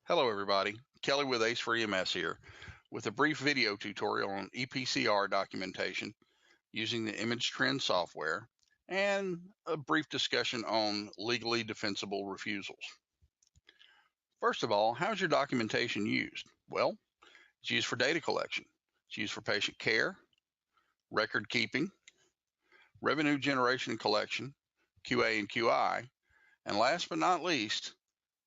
Hello everybody, Kelly with Ace for EMS here with a brief video tutorial on EPCR documentation using the Image Trend software and a brief discussion on legally defensible refusals. First of all, how's your documentation used? Well, it's used for data collection. It's used for patient care, record keeping, revenue generation and collection, QA and QI, and last but not least,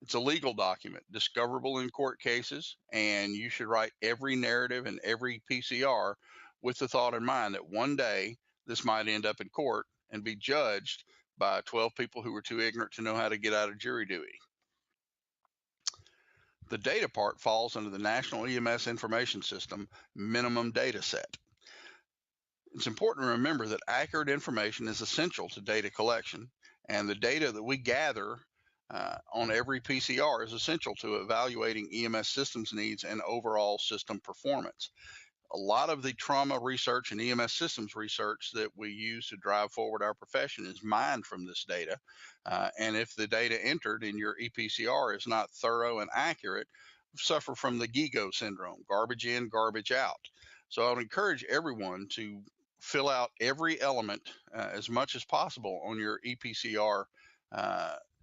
it's a legal document, discoverable in court cases, and you should write every narrative and every PCR with the thought in mind that one day this might end up in court and be judged by 12 people who were too ignorant to know how to get out of jury duty. The data part falls under the National EMS Information System minimum data set. It's important to remember that accurate information is essential to data collection, and the data that we gather on every PCR is essential to evaluating EMS systems needs and overall system performance. A lot of the trauma research and EMS systems research that we use to drive forward our profession is mined from this data. And if the data entered in your EPCR is not thorough and accurate, suffer from the GIGO syndrome, garbage in, garbage out. So I would encourage everyone to fill out every element as much as possible on your EPCR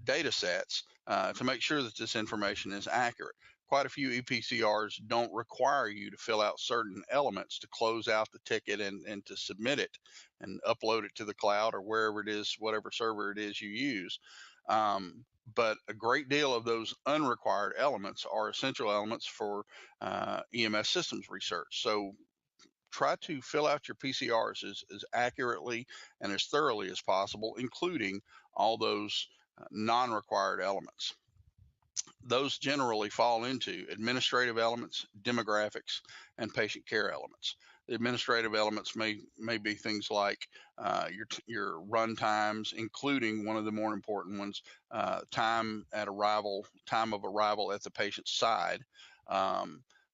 data sets to make sure that this information is accurate. Quite a few EPCRs don't require you to fill out certain elements to close out the ticket and to submit it and upload it to the cloud or wherever it is, whatever server it is you use. But a great deal of those unrequired elements are essential elements for EMS systems research. So try to fill out your PCRs as accurately and as thoroughly as possible, including all those non-required elements. Those generally fall into administrative elements, demographics, and patient care elements. The administrative elements may be things like your run times, including one of the more important ones, time of arrival at the patient's side,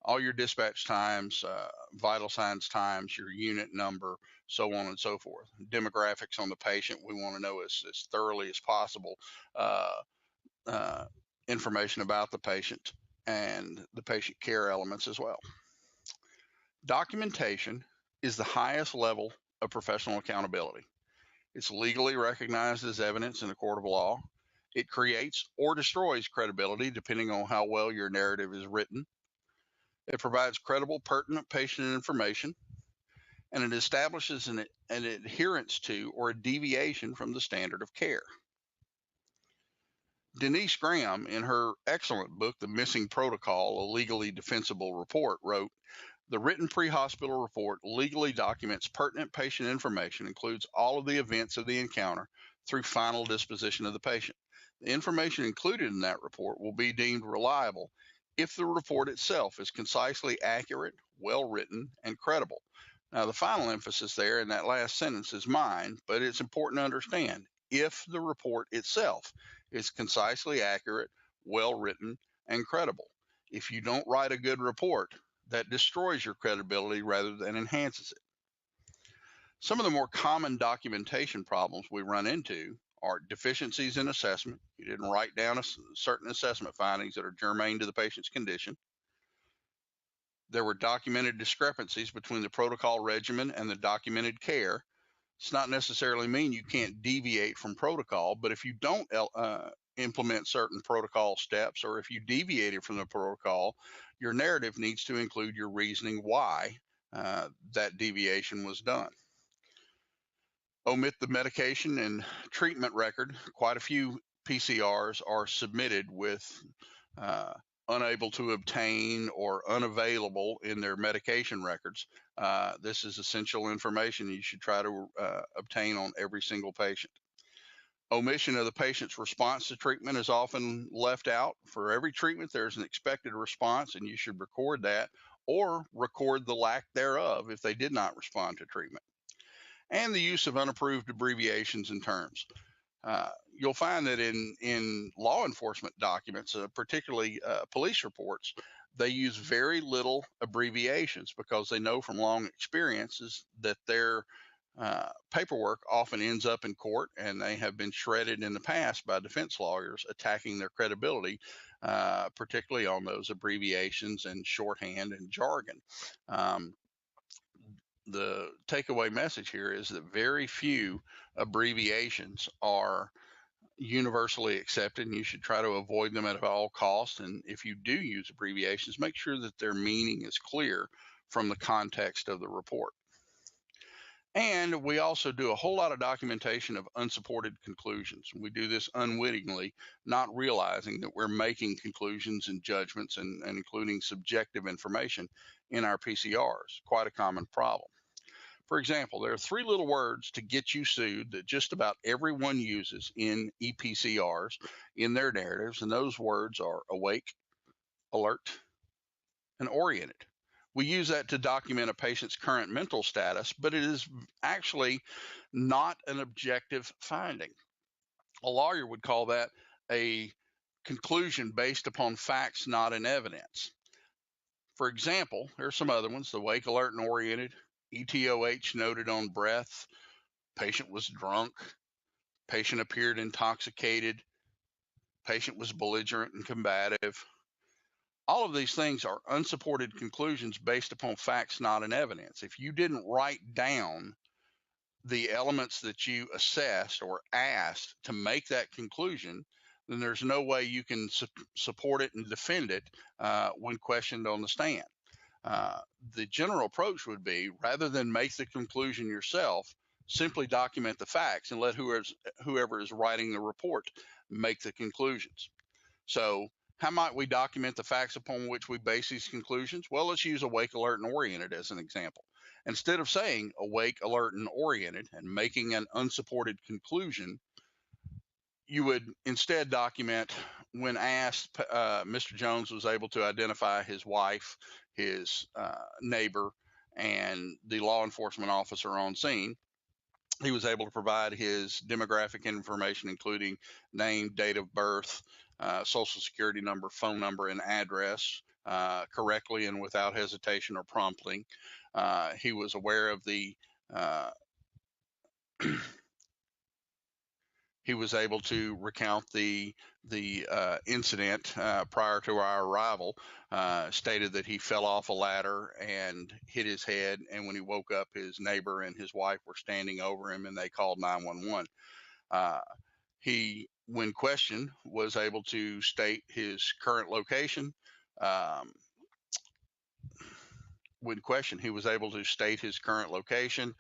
all your dispatch times, vital signs times, your unit number, so on and so forth. Demographics on the patient, we want to know as thoroughly as possible information about the patient and the patient care elements as well. Documentation is the highest level of professional accountability. It's legally recognized as evidence in a court of law. It creates or destroys credibility depending on how well your narrative is written. It provides credible, pertinent patient information, and it establishes an adherence to or a deviation from the standard of care. Denise Graham, in her excellent book, The Missing Protocol, a Legally Defensible Report, wrote, "The written pre-hospital report legally documents pertinent patient information, includes all of the events of the encounter through final disposition of the patient. The information included in that report will be deemed reliable if the report itself is concisely accurate, well-written, and credible." Now, the final emphasis there in that last sentence is mine, but it's important to understand if the report itself is concisely accurate, well-written, and credible. If you don't write a good report, that destroys your credibility rather than enhances it. Some of the more common documentation problems we run into are deficiencies in assessment. You didn't write down certain assessment findings that are germane to the patient's condition. There were documented discrepancies between the protocol regimen and the documented care. It's not necessarily mean you can't deviate from protocol, but if you don't implement certain protocol steps, or if you deviated from the protocol, your narrative needs to include your reasoning why that deviation was done. Omit the medication and treatment record. Quite a few PCRs are submitted with unable to obtain or unavailable in their medication records. This is essential information you should try to obtain on every single patient. Omission of the patient's response to treatment is often left out. For every treatment, there's an expected response, and you should record that or record the lack thereof if they did not respond to treatment. And the use of unapproved abbreviations and terms. You'll find that in law enforcement documents, particularly police reports, they use very little abbreviations because they know from long experiences that their paperwork often ends up in court, and they have been shredded in the past by defense lawyers attacking their credibility, particularly on those abbreviations and shorthand and jargon. The takeaway message here is that very few abbreviations are universally accepted, and you should try to avoid them at all costs. And if you do use abbreviations, make sure that their meaning is clear from the context of the report. And we also do a whole lot of documentation of unsupported conclusions. We do this unwittingly, not realizing that we're making conclusions and judgments and including subjective information in our PCRs. Quite a common problem. For example, there are 3 little words to get you sued that just about everyone uses in EPCRs in their narratives, and those words are awake, alert, and oriented. We use that to document a patient's current mental status, but it is actually not an objective finding. A lawyer would call that a conclusion based upon facts, not in evidence. For example, there are some other ones: awake, alert, and oriented, ETOH noted on breath, patient was drunk, patient appeared intoxicated, patient was belligerent and combative. All of these things are unsupported conclusions based upon facts, not in evidence. If you didn't write down the elements that you assessed or asked to make that conclusion, then there's no way you can support it and defend it when questioned on the stand. The general approach would be, rather than make the conclusion yourself, simply document the facts and let whoever is writing the report make the conclusions. So how might we document the facts upon which we base these conclusions? Well, let's use awake, alert, and oriented as an example. Instead of saying awake, alert, and oriented and making an unsupported conclusion, you would instead document, when asked, Mr. Jones was able to identify his wife, his neighbor, and the law enforcement officer on scene. He was able to provide his demographic information, including name, date of birth, social security number, phone number, and address correctly and without hesitation or prompting. He was aware of the he was able to recount the incident prior to our arrival, stated that he fell off a ladder and hit his head, and when he woke up, his neighbor and his wife were standing over him and they called 911. He, when questioned, was able to state his current location. When questioned, he was able to state his current location,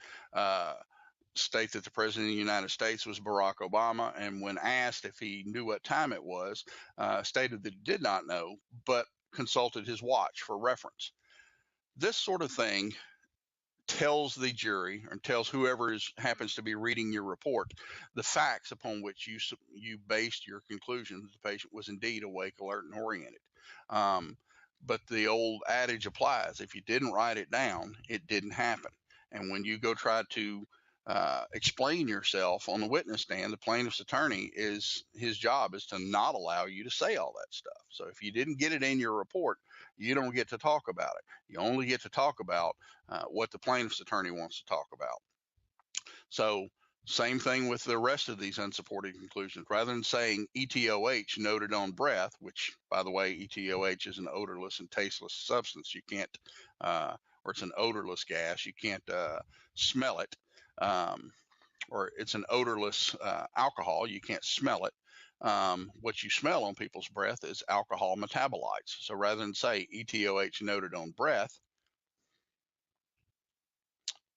state that the President of the United States was Barack Obama, and when asked if he knew what time it was, stated that he did not know, but consulted his watch for reference. This sort of thing tells the jury, or tells whoever happens to be reading your report, the facts upon which you based your conclusion that the patient was indeed awake, alert, and oriented. But the old adage applies: if you didn't write it down, it didn't happen. And when you go try to explain yourself on the witness stand, the plaintiff's attorney, his job is to not allow you to say all that stuff. So if you didn't get it in your report, you don't get to talk about it. You only get to talk about what the plaintiff's attorney wants to talk about. So same thing with the rest of these unsupported conclusions. Rather than saying ETOH noted on breath, which, by the way, ETOH is an odorless and tasteless substance. You can't, or it's an odorless gas. You can't smell it. Or it's an odorless alcohol. You can't smell it. What you smell on people's breath is alcohol metabolites. So rather than say ETOH noted on breath,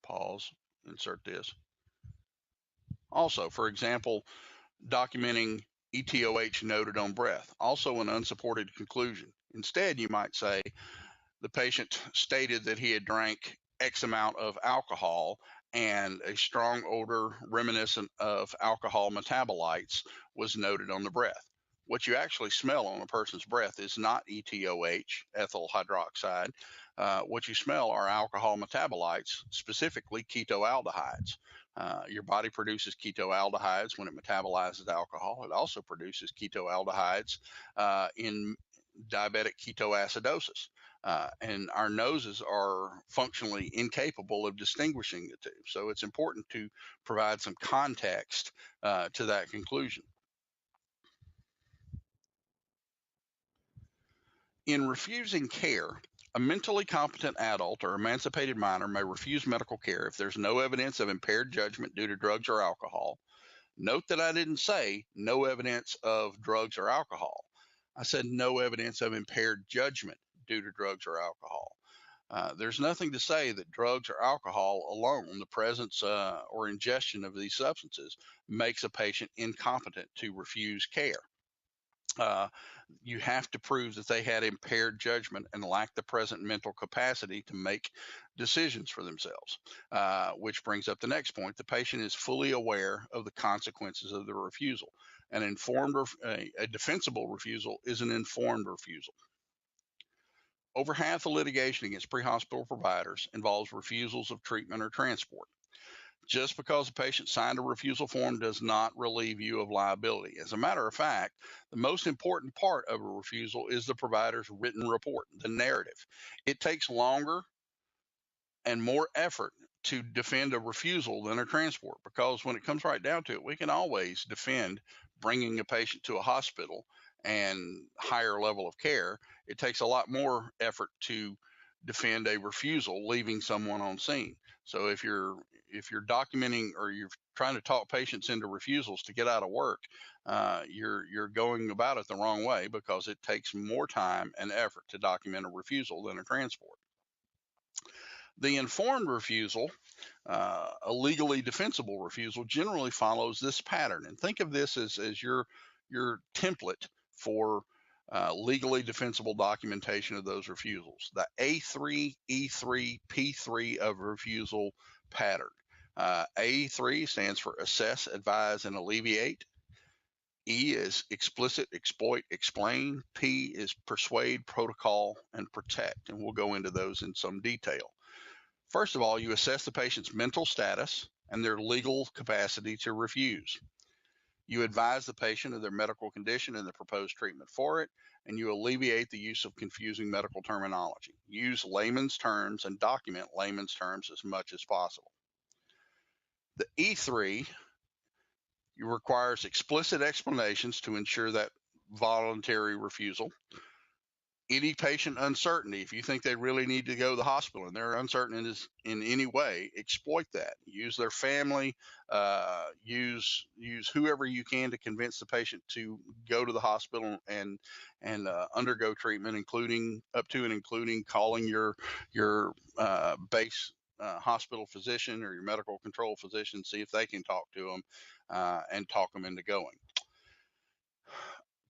pause, insert this. Also, for example, documenting ETOH noted on breath, also an unsupported conclusion. Instead, you might say the patient stated that he had drank X amount of alcohol and a strong odor reminiscent of alcohol metabolites was noted on the breath. What you actually smell on a person's breath is not ETOH, ethyl hydroxide. What you smell are alcohol metabolites, specifically ketoaldehydes. Your body produces ketoaldehydes when it metabolizes alcohol. It also produces ketoaldehydes in diabetic ketoacidosis. and our noses are functionally incapable of distinguishing the two. So it's important to provide some context to that conclusion. In refusing care, a mentally competent adult or emancipated minor may refuse medical care if there's no evidence of impaired judgment due to drugs or alcohol. Note that I didn't say no evidence of drugs or alcohol. I said no evidence of impaired judgment due to drugs or alcohol. There's nothing to say that drugs or alcohol alone, the presence or ingestion of these substances, makes a patient incompetent to refuse care. You have to prove that they had impaired judgment and lack the present mental capacity to make decisions for themselves, which brings up the next point. The patient is fully aware of the consequences of the refusal. A defensible refusal is an informed refusal. Over half the litigation against pre-hospital providers involves refusals of treatment or transport. Just because a patient signed a refusal form does not relieve you of liability. As a matter of fact, the most important part of a refusal is the provider's written report, the narrative. It takes longer and more effort to defend a refusal than a transport, because when it comes right down to it, we can always defend bringing a patient to a hospital and higher level of care. It takes a lot more effort to defend a refusal leaving someone on scene. So if you're documenting or you're trying to talk patients into refusals to get out of work, you're going about it the wrong way, because it takes more time and effort to document a refusal than a transport. The informed refusal, a legally defensible refusal, generally follows this pattern. And think of this as your template for legally defensible documentation of those refusals. The A3, E3, P3 of refusal pattern. A3 stands for assess, advise, and alleviate. E is explicit, exploit, explain. P is persuade, protocol, and protect. And we'll go into those in some detail. First of all, you assess the patient's mental status and their legal capacity to refuse. You advise the patient of their medical condition and the proposed treatment for it, and you alleviate the use of confusing medical terminology. Use layman's terms and document layman's terms as much as possible. The E3 requires explicit explanations to ensure that voluntary refusal. Any patient uncertainty, if you think they really need to go to the hospital and they're uncertain in any way, exploit that. Use their family, use whoever you can to convince the patient to go to the hospital and undergo treatment, including up to and including calling your base hospital physician or your medical control physician, see if they can talk to them and talk them into going.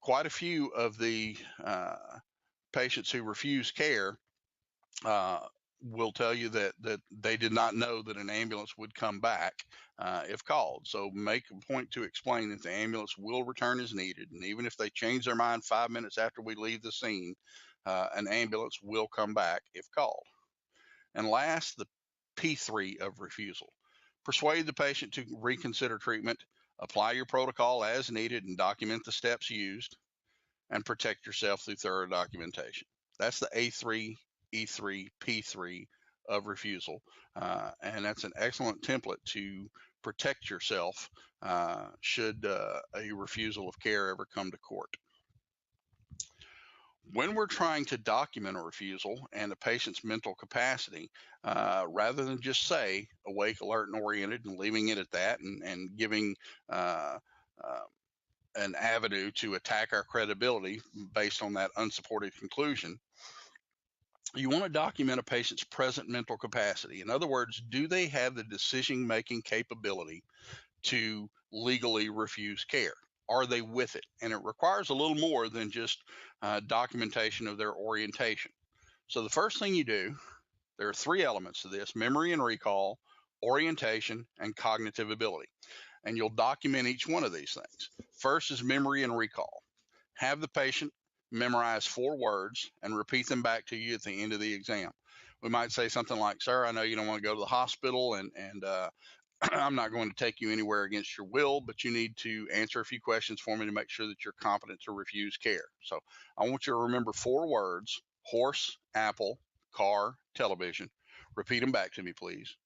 Quite a few of the patients who refuse care will tell you that they did not know that an ambulance would come back if called. So make a point to explain that the ambulance will return as needed, and even if they change their mind 5 minutes after we leave the scene, an ambulance will come back if called. And last, the P3 of refusal. Persuade the patient to reconsider treatment, apply your protocol as needed, and document the steps used, and protect yourself through thorough documentation. That's the A3, E3, P3 of refusal. And that's an excellent template to protect yourself should a refusal of care ever come to court. When we're trying to document a refusal and a patient's mental capacity, rather than just say awake, alert, and oriented and leaving it at that and giving an avenue to attack our credibility based on that unsupported conclusion, you want to document a patient's present mental capacity. In other words, do they have the decision-making capability to legally refuse care? Are they with it? And it requires a little more than just documentation of their orientation. So the first thing you do, there are 3 elements to this: memory and recall, orientation, and cognitive ability. And you'll document each one of these things. First is memory and recall. Have the patient memorize 4 words and repeat them back to you at the end of the exam. We might say something like, sir, I know you don't want to go to the hospital, and I'm not going to take you anywhere against your will, but you need to answer a few questions for me to make sure that you're competent to refuse care. So I want you to remember 4 words horse, apple, car, television. Repeat them back to me, please.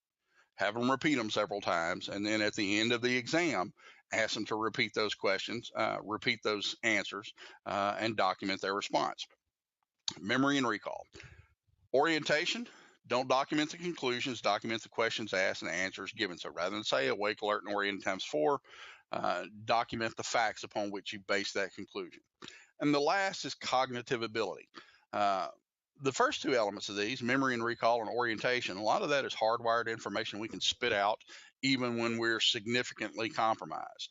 Have them repeat them several times, and then at the end of the exam, ask them to repeat those questions, repeat those answers, and document their response. Memory and recall. Orientation. Don't document the conclusions, document the questions asked and the answers given. So rather than say awake, alert, and oriented times 4, document the facts upon which you base that conclusion. And the last is cognitive ability. The first two elements of these, memory and recall and orientation, a lot of that is hardwired information we can spit out even when we're significantly compromised.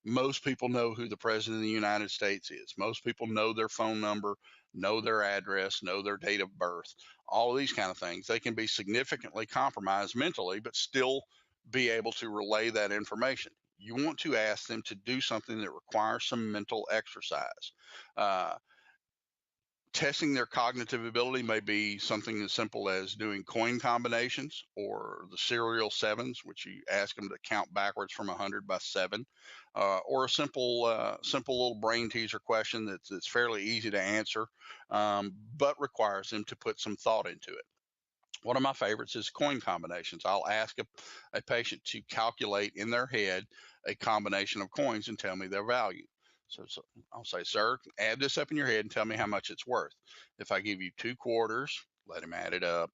Most people know who the President of the United States is. Most people know their phone number, know their address, know their date of birth, all of these kind of things. They can be significantly compromised mentally, but still be able to relay that information. You want to ask them to do something that requires some mental exercise. Testing their cognitive ability may be something as simple as doing coin combinations or the serial sevens, which you ask them to count backwards from 100 by 7, or a simple little brain teaser question that's fairly easy to answer, but requires them to put some thought into it. One of my favorites is coin combinations. I'll ask a patient to calculate in their head a combination of coins and tell me their value. So I'll say, sir, add this up in your head and tell me how much it's worth. If I give you 2 quarters, let him add it up.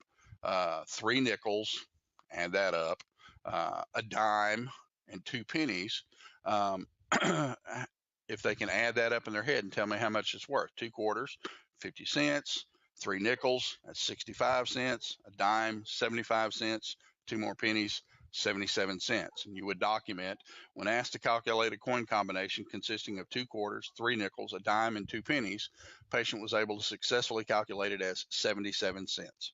3 nickels, add that up. A dime and 2 pennies. If they can add that up in their head and tell me how much it's worth. 2 quarters, 50 cents. 3 nickels, that's 65 cents. A dime, 75 cents. 2 more pennies, 77 cents. And you would document, when asked to calculate a coin combination consisting of 2 quarters, 3 nickels, a dime, and 2 pennies, patient was able to successfully calculate it as 77 cents.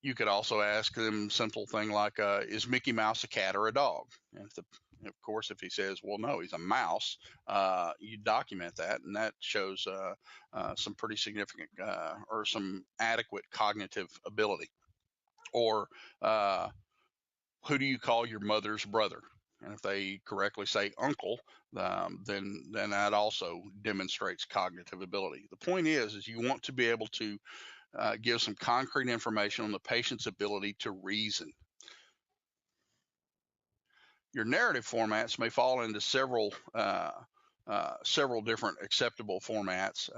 You could also ask them simple thing like, is Mickey Mouse a cat or a dog? And of course, if he says, well, no, he's a mouse, you document that, and that shows some pretty significant or some adequate cognitive ability. Or who do you call your mother's brother? And if they correctly say uncle, then that also demonstrates cognitive ability. The point is you want to be able to give some concrete information on the patient's ability to reason. Your narrative formats may fall into several different acceptable formats.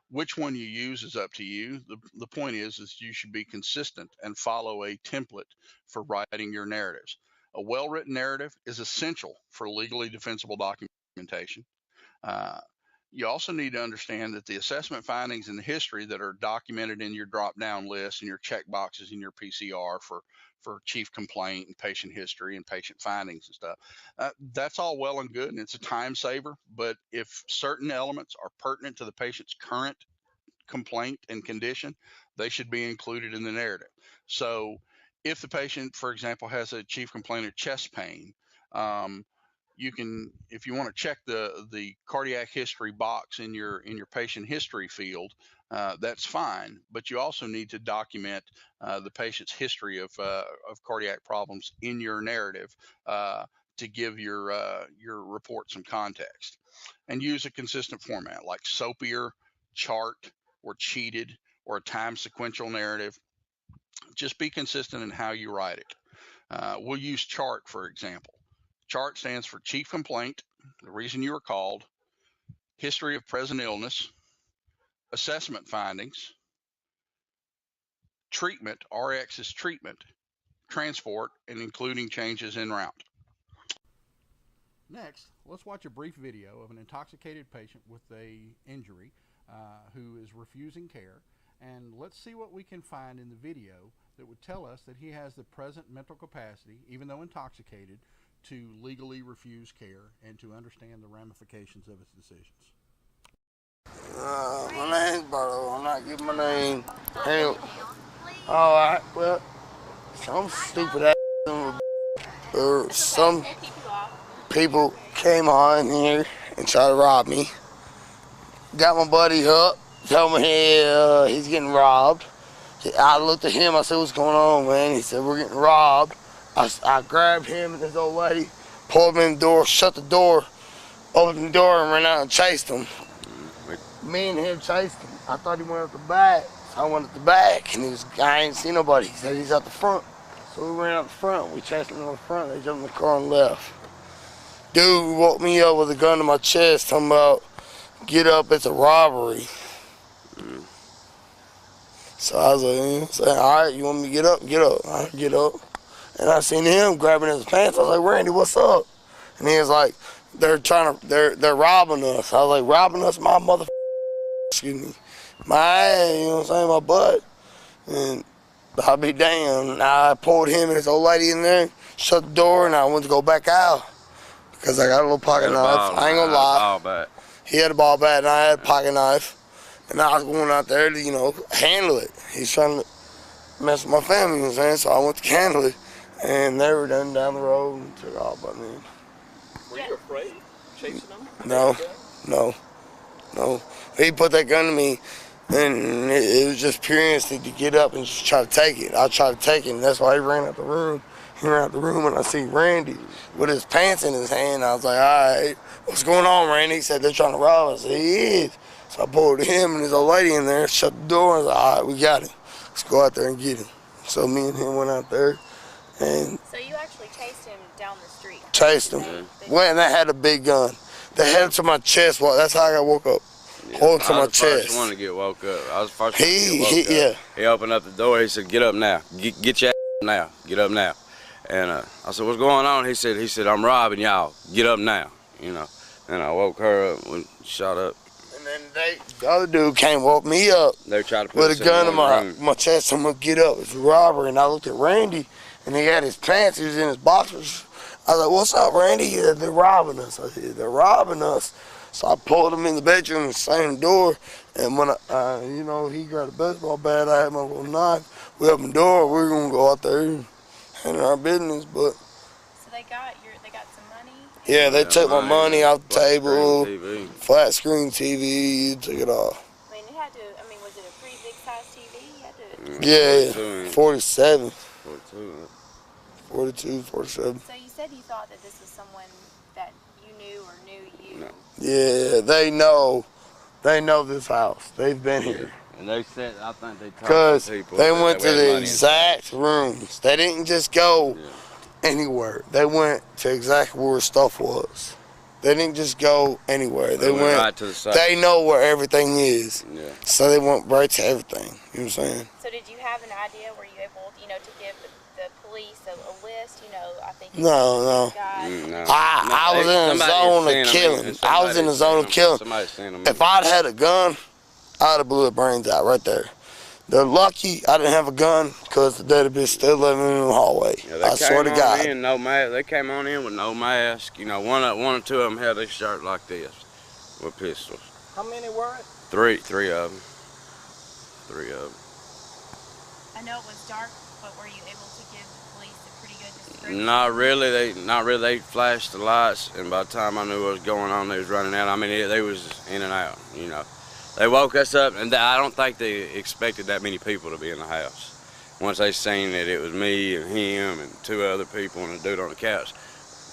Which one you use is up to you. The point is you should be consistent and follow a template for writing your narratives. A well-written narrative is essential for legally defensible documentation. You also need to understand that the assessment findings and the history that are documented in your drop-down list and your check boxes in your PCR for chief complaint and patient history and patient findings and stuff, that's all well and good, and it's a time saver. But if certain elements are pertinent to the patient's current complaint and condition, they should be included in the narrative. So if the patient, for example, has a chief complaint of chest pain, you can, if you want to check the cardiac history box in your patient history field, that's fine. But you also need to document the patient's history of cardiac problems in your narrative to give your report some context. And use a consistent format like SOAPier, chart, or cheated, or a time sequential narrative. Just be consistent in how you write it. We'll use chart, for example. Chart stands for chief complaint, the reason you were called, history of present illness, assessment findings, treatment, RX is treatment, transport, and including changes en route. Next, let's watch a brief video of an intoxicated patient with an injury who is refusing care, and let's see what we can find in the video that would tell us that he has the present mental capacity, even though intoxicated, to legally refuse care and to understand the ramifications of his decisions. My name's Barlow. I'm not giving my name. Anyway, alright, well, some stupid ass or some people came on here and tried to rob me. Got my buddy up, told me he's getting robbed. I looked at him, I said, what's going on, man? He said, we're getting robbed. I grabbed him and this old lady, pulled him in the door, shut the door, opened the door and ran out and chased him. Me and him chased him. I thought he went up the back. So I went up the back, and I ain't see nobody. He said he's out the front. So we ran out the front. We chased him out the front. They jumped in the car and left. Dude woke me up with a gun to my chest, talking about, get up, it's a robbery. So I was like, saying, all right, you want me to get up? Get up. I get up. And I seen him grabbing his pants. I was like, Randy, what's up? And he was like, they're robbing us. I was like, robbing us, my mother, excuse me, my ass, you know what I'm saying, my butt. And I'll be damned. And I pulled him and his old lady in there, shut the door, and I went to go back out because I got a little pocket knife. I ain't gonna lie. He had a ball bat and I had a pocket knife. And I was going out there to, you know, handle it. He's trying to mess with my family, you know what I'm saying? So I went to handle it. And they were done down the road and took off by me. Were you afraid chasing them? No. He put that gun to me, and it was just pure instinct to get up and just try to take it. I tried to take it, and that's why he ran out the room. He ran out the room, and I see Randy with his pants in his hand. I was like, all right, what's going on, Randy? He said, they're trying to rob us. I said, he is. So I pulled him and his old lady in there, shut the door, and I was like, all right, we got him. Let's go out there and get him. So me and him went out there. And so you actually chased him down the street? Chased him. Well, and they had a big gun. They had it to my chest. Well, that's how I got woke up. Yeah, Hold it to my I was the chest. first one to get woke up. I was the first one to get woke up. Yeah. He opened up the door. He said, "Get up now. Get your ass now. Get up now." And I said, "What's going on?" He said, "I'm robbing y'all. Get up now." You know. And I woke her up and shot up. And then the other dude came, woke me up. They tried to put with a gun in my chest. I'm gonna get up. It's a robbery. And I looked at Randy, and he had his pants. He was in his boxers. I was like, "What's up, Randy?" He said, "They're robbing us." I said, "They're robbing us." So I pulled him in the bedroom and slammed the door. And when you know, he grabbed a baseball bat, I had my little knife. We opened the door. We were gonna go out there and handle our business, but. So they got some money. Yeah, they took my money off the table. Flat screen TV. Flat screen TV. Took it off. I mean, was it a pretty big size TV? You had to. Yeah, 47. 42. 42, 47. So you said you thought that this was someone that you knew or knew you. No. Yeah, they know. They know this house. They've been here. And they said, I think they told Because people they that went to had the money exact rooms. They didn't just go anywhere. They went to exactly where stuff was. They didn't just go anywhere. They went right to the site. They know where everything is. Yeah. So they went right to everything. You know what I'm saying? So did you have an idea? Were you able, to give the police a list? I think. No. No. I was in the zone of killing. I was in the zone of killing. If I'd had a gun, I'd have blew their brains out right there. They're lucky I didn't have a gun because they'd have been still living in the hallway. Yeah, I swear to God. No mask. They came on in with no mask. One or two of them had their shirt like this with pistols. How many were it? Three of them. I know it was dark, but were you able to give the police a pretty good description? Not really. They flashed the lights, and by the time I knew what was going on, they was running out. I mean, they was in and out. They woke us up, and I don't think they expected that many people to be in the house. Once they seen that it was me and him and two other people and a dude on the couch,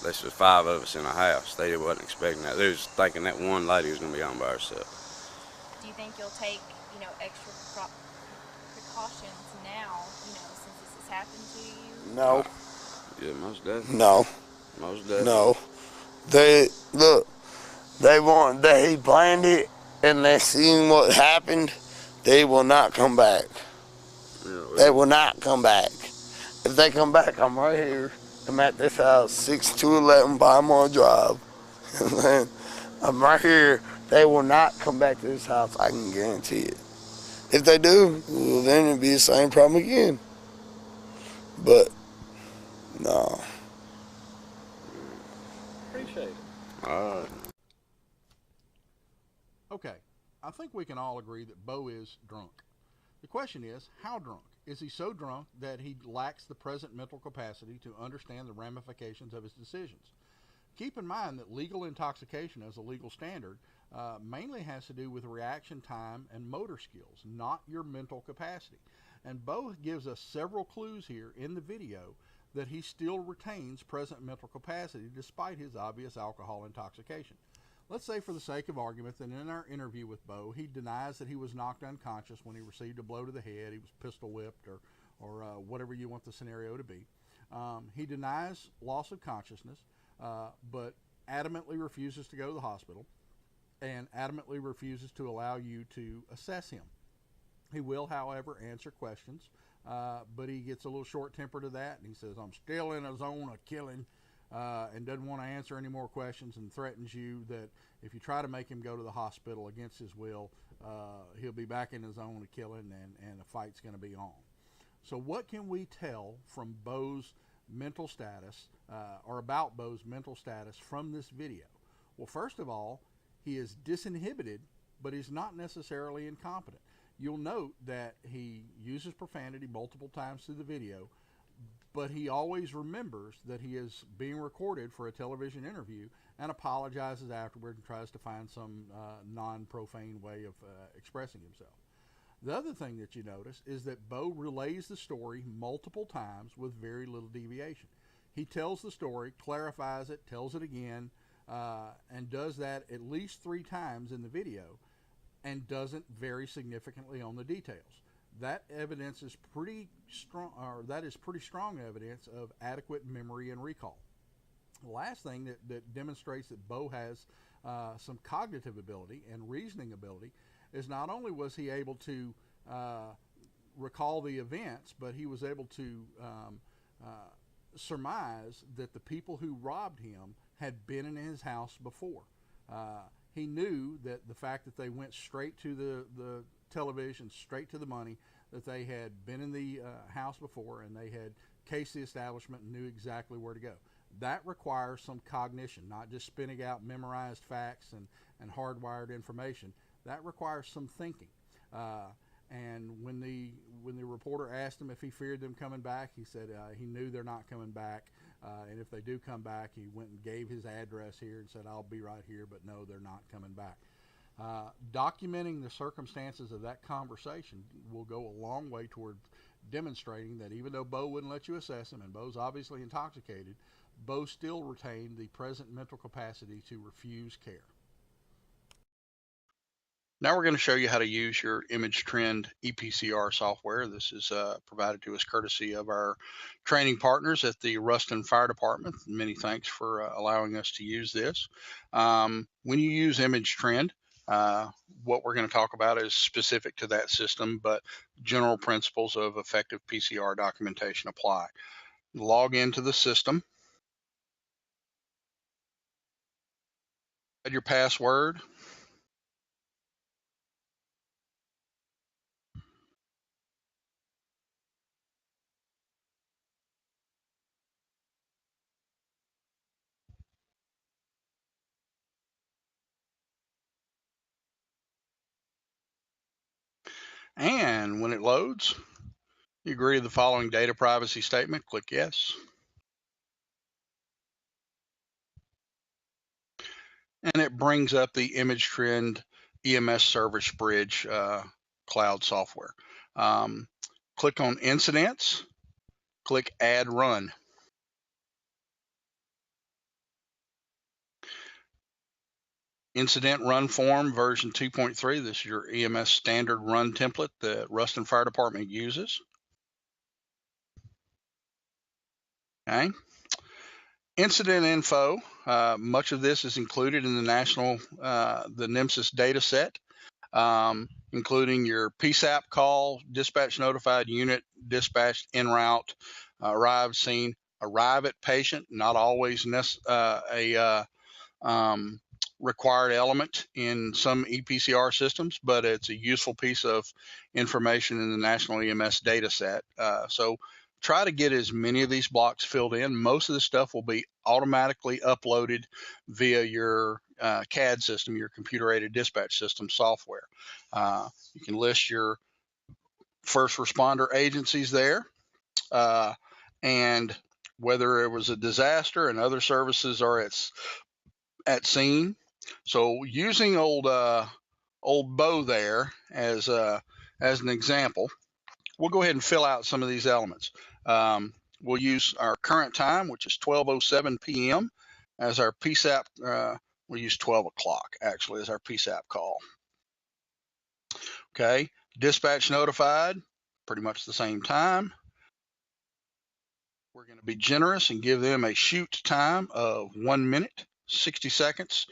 this was 5 of us in the house. They wasn't expecting that. They was thinking that one lady was going to be on by herself. Do you think you'll take, extra precautions now, since this has happened to you? No. Yeah, most definitely. No. Most definitely. No. They planned it, and they seen what happened. They will not come back. They will not come back. If they come back, I'm right here. I'm at this house, 6211 Bymore Drive. And I'm right here. They will not come back to this house. I can guarantee it. If they do, well, then it'll be the same problem again. But, no. Appreciate it. All right. Okay, I think we can all agree that Bo is drunk. The question is, how drunk? Is he so drunk that he lacks the present mental capacity to understand the ramifications of his decisions? Keep in mind that legal intoxication as a legal standard mainly has to do with reaction time and motor skills, not your mental capacity. And Bo gives us several clues here in the video that he still retains present mental capacity despite his obvious alcohol intoxication. Let's say, for the sake of argument, that in our interview with Bo, he denies that he was knocked unconscious when he received a blow to the head, he was pistol whipped, or whatever you want the scenario to be. He denies loss of consciousness, but adamantly refuses to go to the hospital and adamantly refuses to allow you to assess him. He will, however, answer questions, but he gets a little short-tempered to that, and he says, I'm still in a zone of killing, and doesn't want to answer any more questions, and threatens you that if you try to make him go to the hospital against his will, he'll be back in the zone of killing, and the fight's going to be on. So what can we tell from Bo's mental status, or about Bo's mental status from this video? Well, first of all, he is disinhibited, but he's not necessarily incompetent. You'll note that he uses profanity multiple times through the video, but he always remembers that he is being recorded for a television interview and apologizes afterward and tries to find some non-profane way of expressing himself. The other thing that you notice is that Bo relays the story multiple times with very little deviation. He tells the story, clarifies it, tells it again, and does that at least 3 times in the video, and doesn't vary significantly on the details. That evidence is pretty strong, or that is pretty strong evidence of adequate memory and recall. The last thing that demonstrates that Bo has some cognitive ability and reasoning ability is not only was he able to recall the events, but he was able to surmise that the people who robbed him had been in his house before. He knew that the fact that they went straight to the television, straight to the money, that they had been in the house before, and they had cased the establishment and knew exactly where to go. That requires some cognition, not just spinning out memorized facts and hardwired information. That requires some thinking. And when the reporter asked him if he feared them coming back, he said he knew they're not coming back. And if they do come back, he went and gave his address here and said, I'll be right here, but no, they're not coming back. Documenting the circumstances of that conversation will go a long way toward demonstrating that even though Bo wouldn't let you assess him, and Bo's obviously intoxicated, Bo still retained the present mental capacity to refuse care. Now we're going to show you how to use your Image Trend EPCR software. This is provided to us courtesy of our training partners at the Ruston Fire Department. Many thanks for allowing us to use this. When you use Image Trend, what we're going to talk about is specific to that system, but general principles of effective PCR documentation apply. Log into the system. Add your password. And when it loads, you agree to the following data privacy statement, click yes. And it brings up the Image Trend EMS Service Bridge cloud software. Click on Incidents, click Add Run. Incident Run Form version 2.3. This is your EMS standard run template that Ruston Fire Department uses. Okay. Incident info. Much of this is included in the the NEMSIS data set, including your PSAP call, dispatch notified unit, dispatched en route, arrived scene, arrive at patient. Not always a required element in some EPCR systems, but it's a useful piece of information in the National EMS data set. So try to get as many of these blocks filled in. Most of the stuff will be automatically uploaded via your CAD system, your computer-aided dispatch system software. You can list your first responder agencies there, and whether it was a disaster and other services are at scene. So using old Bo there as an example, we'll go ahead and fill out some of these elements. We'll use our current time, which is 12:07 p.m. as our PSAP We'll use 12 o'clock actually as our PSAP call. Okay, dispatch notified, pretty much the same time. We're going to be generous and give them a shoot time of 1 minute, 60 seconds,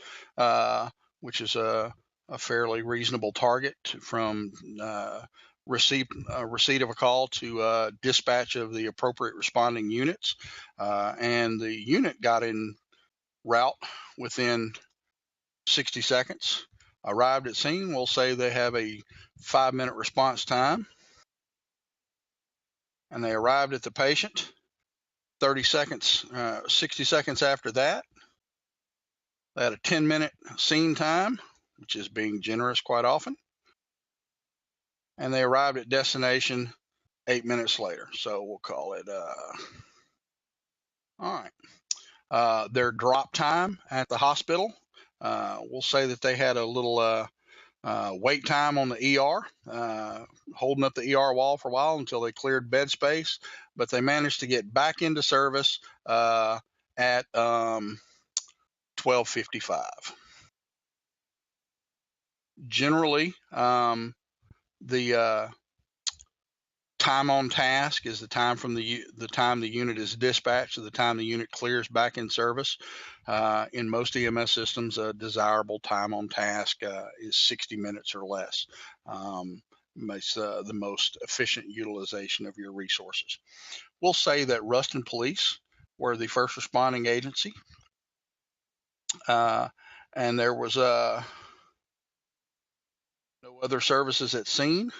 which is a fairly reasonable target from receipt of a call to dispatch of the appropriate responding units. And the unit got in route within 60 seconds. Arrived at scene, we'll say they have a 5-minute response time. And they arrived at the patient 30 seconds, 60 seconds after that. They had a 10-minute scene time, which is being generous quite often. And they arrived at destination 8 minutes later. So we'll call it, all right. Their drop time at the hospital, we'll say that they had a little wait time on the ER, holding up the ER wall for a while until they cleared bed space, but they managed to get back into service at 12:55. Generally, the time on task is the time from the time the unit is dispatched to the time the unit clears back in service. In most EMS systems, a desirable time on task is 60 minutes or less. Makes the most efficient utilization of your resources. We'll say that Ruston Police were the first responding agency, and there was no other services at scene.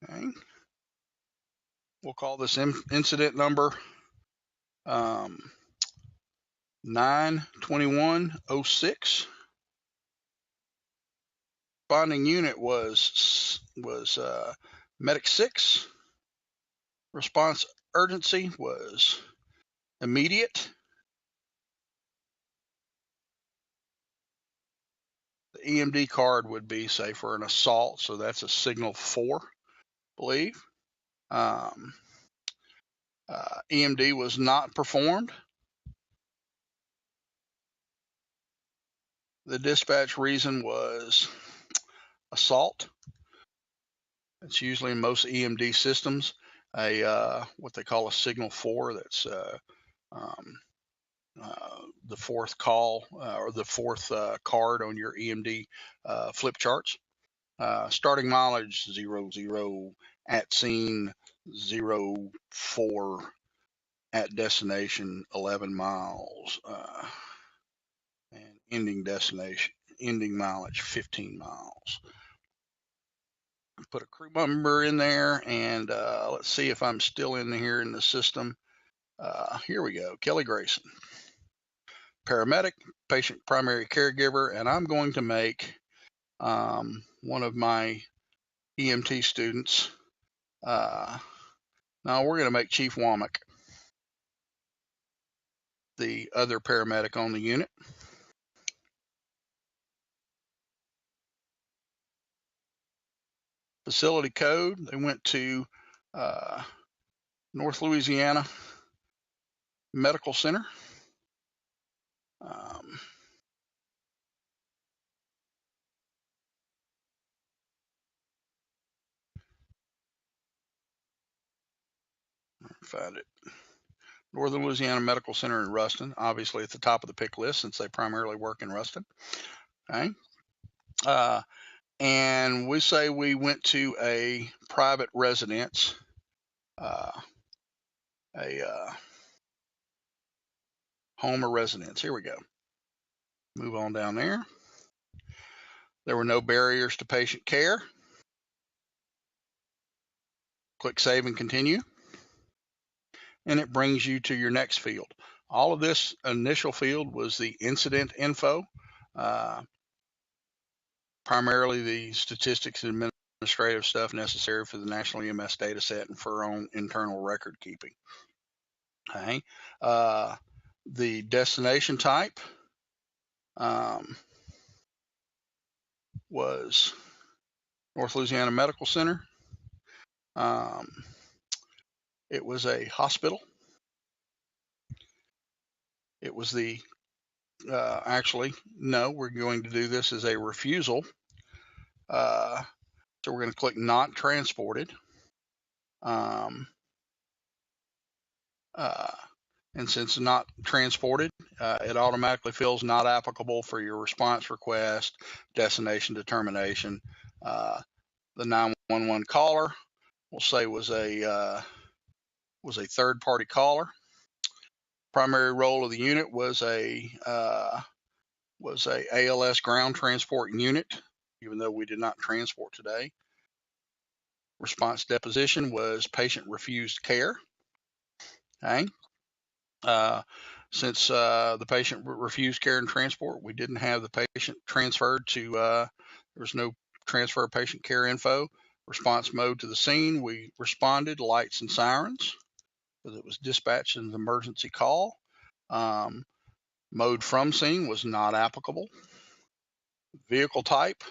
Okay. We'll call this incident number 92106. Responding unit was Medic 6. Response urgency was immediate. The EMD card would be, say, for an assault, so that's a signal 4, I believe. EMD was not performed. The dispatch reason was assault. It's usually in most EMD systems what they call a signal 4. That's the fourth call or the fourth card on your EMD flip charts. Starting mileage 00, at scene 04, at destination 11 miles, and ending mileage 15 miles. Put a crew number in there, and let's see if I'm still in here in the system. Here we go. Kelly Grayson, paramedic, patient primary caregiver, and I'm going to make one of my EMT students. Now we're going to make Chief Womack the other paramedic on the unit. Facility code, they went to North Louisiana Medical Center. Found it. Northern Louisiana Medical Center in Ruston, obviously at the top of the pick list since they primarily work in Ruston. Okay. And we say we went to a private residence, home or residence. Here we go. Move on down there. There were no barriers to patient care. Click Save and Continue. And it brings you to your next field. All of this initial field was the incident info, primarily the statistics and administrative stuff necessary for the National EMS data set and for our own internal record keeping. Okay. The destination type was North Louisiana Medical Center. It was a hospital. It was the, actually, no, we're going to do this as a refusal. So we're going to click not transported. And since not transported, it automatically fills not applicable for your response request, destination determination. The 911 caller, we'll say, was a third-party caller. Primary role of the unit was a ALS ground transport unit, even though we did not transport today. Response deposition was patient refused care. Okay. Since the patient refused care and transport, we didn't have the patient transferred to, there was no transfer of patient care info. Response mode to the scene, we responded, lights and sirens, because it was dispatched as an emergency call. Mode from scene was not applicable. Vehicle type,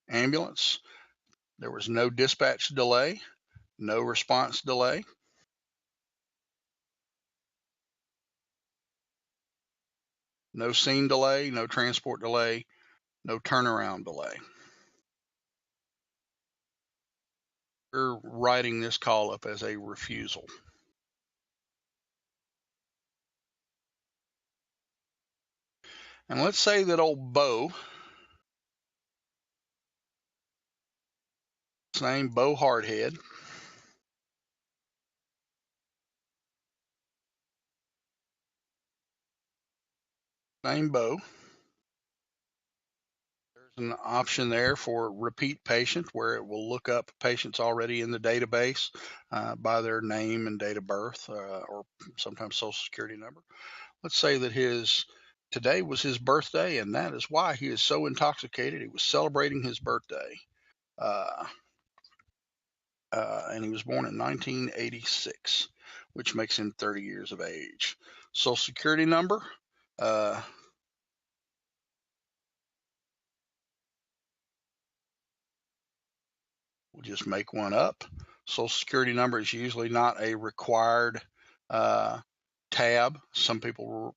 ambulance. There was no dispatch delay, no response delay. No scene delay, no transport delay, no turnaround delay. We're writing this call up as a refusal. And let's say that old Bo, his name Bo Hardhead, name Bo. There's an option there for repeat patient where it will look up patients already in the database by their name and date of birth or sometimes social security number. Let's say that today was his birthday, and that is why he is so intoxicated. He was celebrating his birthday. And he was born in 1986, which makes him 30 years of age. Social security number, we'll just make one up. Social security number is usually not a required tab. Some people,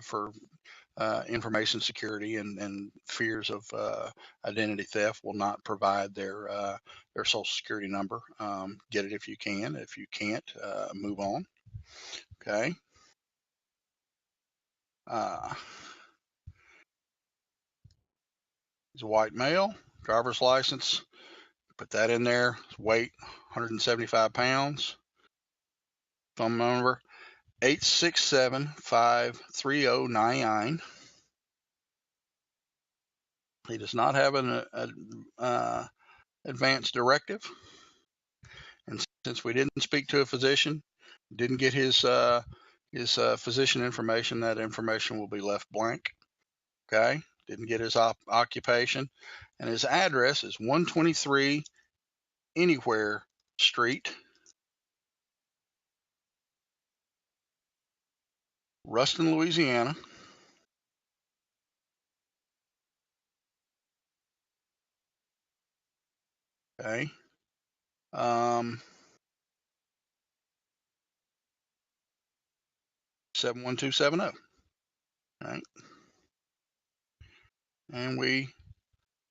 for information security and fears of identity theft, will not provide their social security number. Get it if you can. If you can't, move on. Okay. He's a white male, driver's license. Put that in there. Weight 175 pounds. Phone number 867-530-99. He does not have an advance directive, and since we didn't speak to a physician, didn't get his physician information, that information will be left blank. Okay, didn't get his occupation, and his address is 123 Anywhere Street, Ruston, Louisiana. Okay. 71270. All right. And we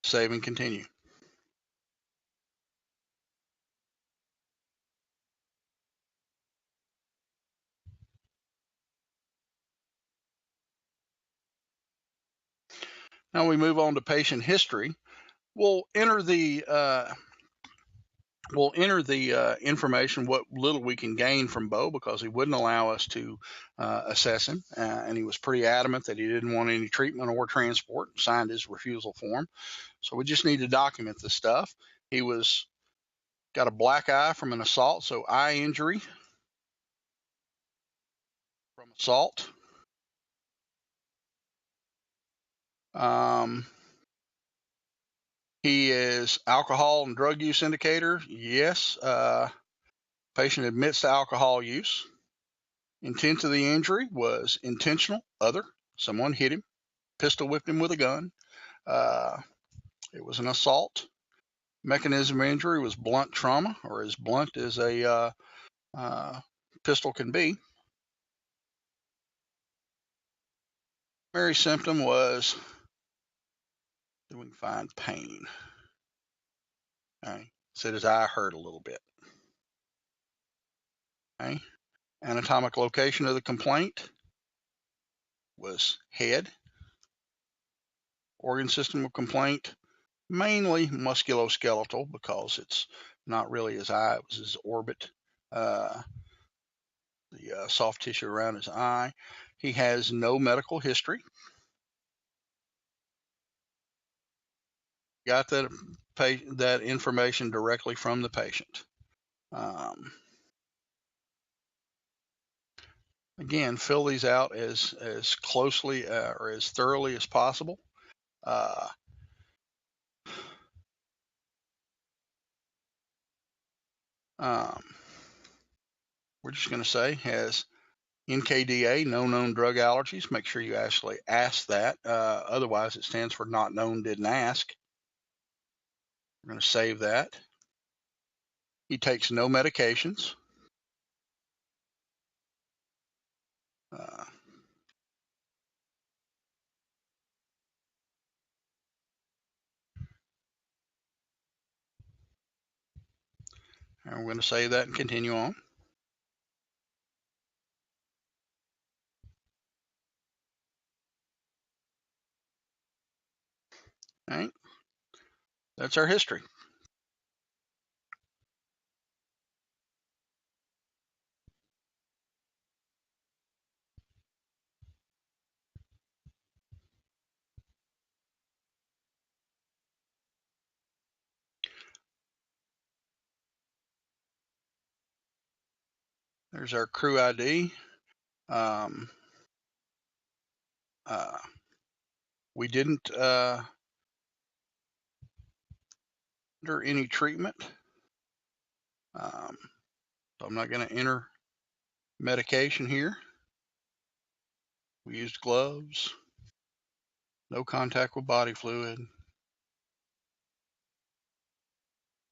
save and continue. Now we move on to patient history. We'll enter the information, what little we can gain from Bo, because he wouldn't allow us to assess him, and he was pretty adamant that he didn't want any treatment or transport, signed his refusal form. So we just need to document this stuff. He got a black eye from an assault, so eye injury from assault. He is alcohol and drug use indicator. Yes. Patient admits to alcohol use. Intent of the injury was intentional, other. Someone hit him, pistol whipped him with a gun. It was an assault. Mechanism of injury was blunt trauma, or as blunt as a pistol can be. Primary symptom was, we can find pain. Okay. Said his eye hurt a little bit. Okay. Anatomic location of the complaint was head. Organ system of complaint, mainly musculoskeletal, because it's not really his eye, it was his orbit, the soft tissue around his eye. He has no medical history. Got that information directly from the patient. Again, fill these out as closely or as thoroughly as possible. We're just going to say has NKDA, no known drug allergies. Make sure you actually ask that. Otherwise, it stands for not known, didn't ask. We're going to save that. He takes no medications. And we're going to save that and continue on. All right. That's our history. There's our crew ID. We didn't under any treatment. So I'm not going to enter medication here. We used gloves. No contact with body fluid.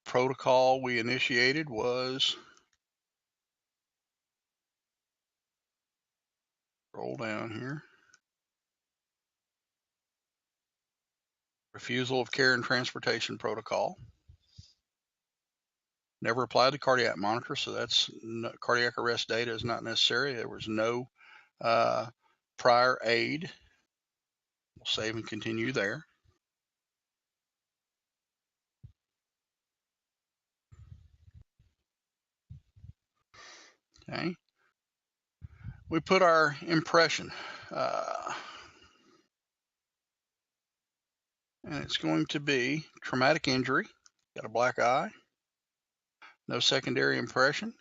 Protocol we initiated was, roll down here, refusal of care and transportation protocol. Never applied the cardiac monitor, so that's cardiac arrest data is not necessary. There was no prior aid. We'll save and continue there. Okay. We put our impression, and it's going to be traumatic injury, got a black eye, no secondary impression.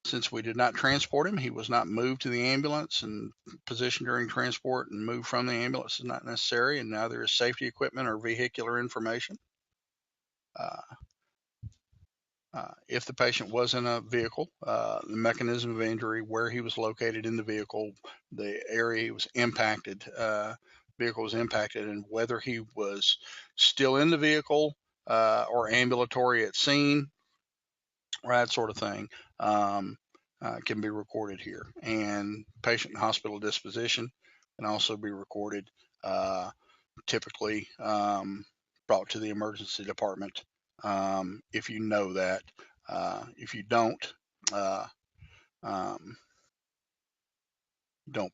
Since we did not transport him, he was not moved to the ambulance, and positioned during transport and moved from the ambulance is not necessary, and neither is safety equipment or vehicular information. If the patient was in a vehicle, the mechanism of injury, where he was located in the vehicle, the area he was impacted, vehicle was impacted, and whether he was still in the vehicle or ambulatory at scene, or that sort of thing, can be recorded here. And patient and hospital disposition can also be recorded, typically brought to the emergency department. If you know that, if you don't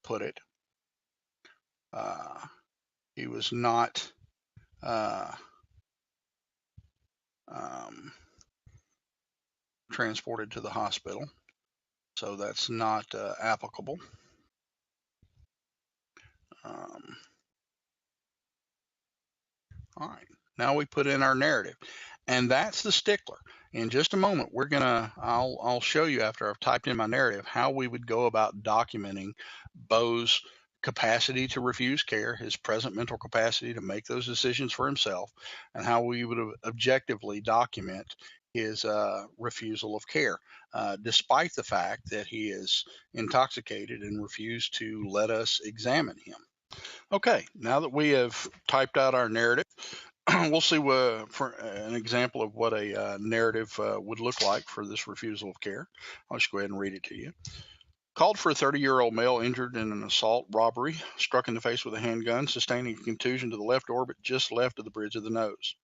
put it. He was not transported to the hospital, so that's not applicable. All right, now we put in our narrative, and that's the stickler. In just a moment, I'll show you, after I've typed in my narrative, how we would go about documenting Bo's capacity to refuse care, his present mental capacity to make those decisions for himself, and how we would objectively document his refusal of care, despite the fact that he is intoxicated and refused to let us examine him. Okay, now that we have typed out our narrative, we'll see for an example of what a narrative would look like for this refusal of care. I'll just go ahead and read it to you. Called for a 30-year-old male injured in an assault robbery, struck in the face with a handgun, sustaining a contusion to the left orbit just left of the bridge of the nose.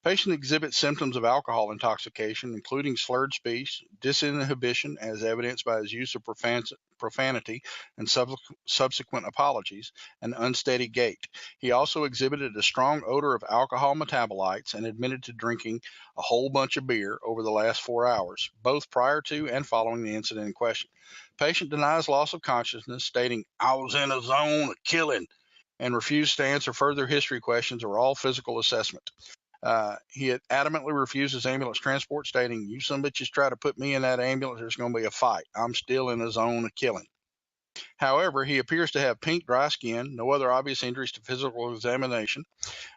Patient exhibits symptoms of alcohol intoxication, including slurred speech, disinhibition, as evidenced by his use of profanity and subsequent apologies, and unsteady gait. He also exhibited a strong odor of alcohol metabolites and admitted to drinking a whole bunch of beer over the last 4 hours, both prior to and following the incident in question. Patient denies loss of consciousness, stating, "I was in a zone of killing," and refused to answer further history questions or all physical assessment. He adamantly refuses ambulance transport, stating, "You some bitches try to put me in that ambulance, there's going to be a fight. I'm still in a zone of killing." However, he appears to have pink, dry skin, no other obvious injuries to visual examination,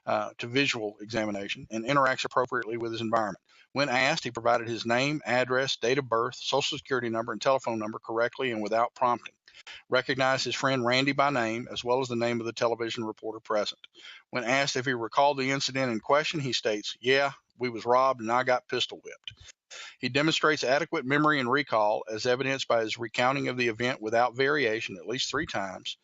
and interacts appropriately with his environment. When asked, he provided his name, address, date of birth, social security number, and telephone number correctly and without prompting. Recognized his friend Randy by name, as well as the name of the television reporter present. When asked if he recalled the incident in question, he states, "Yeah, we was robbed and I got pistol whipped." He demonstrates adequate memory and recall, as evidenced by his recounting of the event without variation at least 3 times,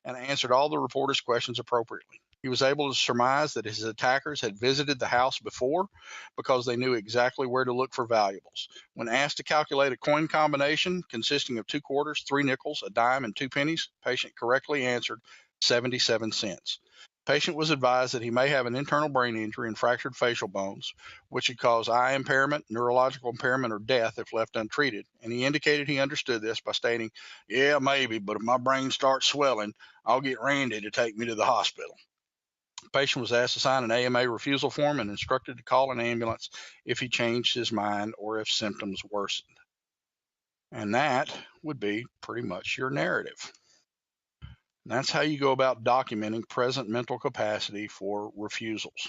and answered all the reporter's questions appropriately. He was able to surmise that his attackers had visited the house before because they knew exactly where to look for valuables. When asked to calculate a coin combination consisting of 2 quarters, 3 nickels, a dime, and 2 pennies, patient correctly answered 77 cents. Patient was advised that he may have an internal brain injury and fractured facial bones, which could cause eye impairment, neurological impairment, or death if left untreated, and he indicated he understood this by stating, "Yeah, maybe, but if my brain starts swelling, I'll get Randy to take me to the hospital." The patient was asked to sign an AMA refusal form and instructed to call an ambulance if he changed his mind or if symptoms worsened. And that would be pretty much your narrative. And that's how you go about documenting present mental capacity for refusals.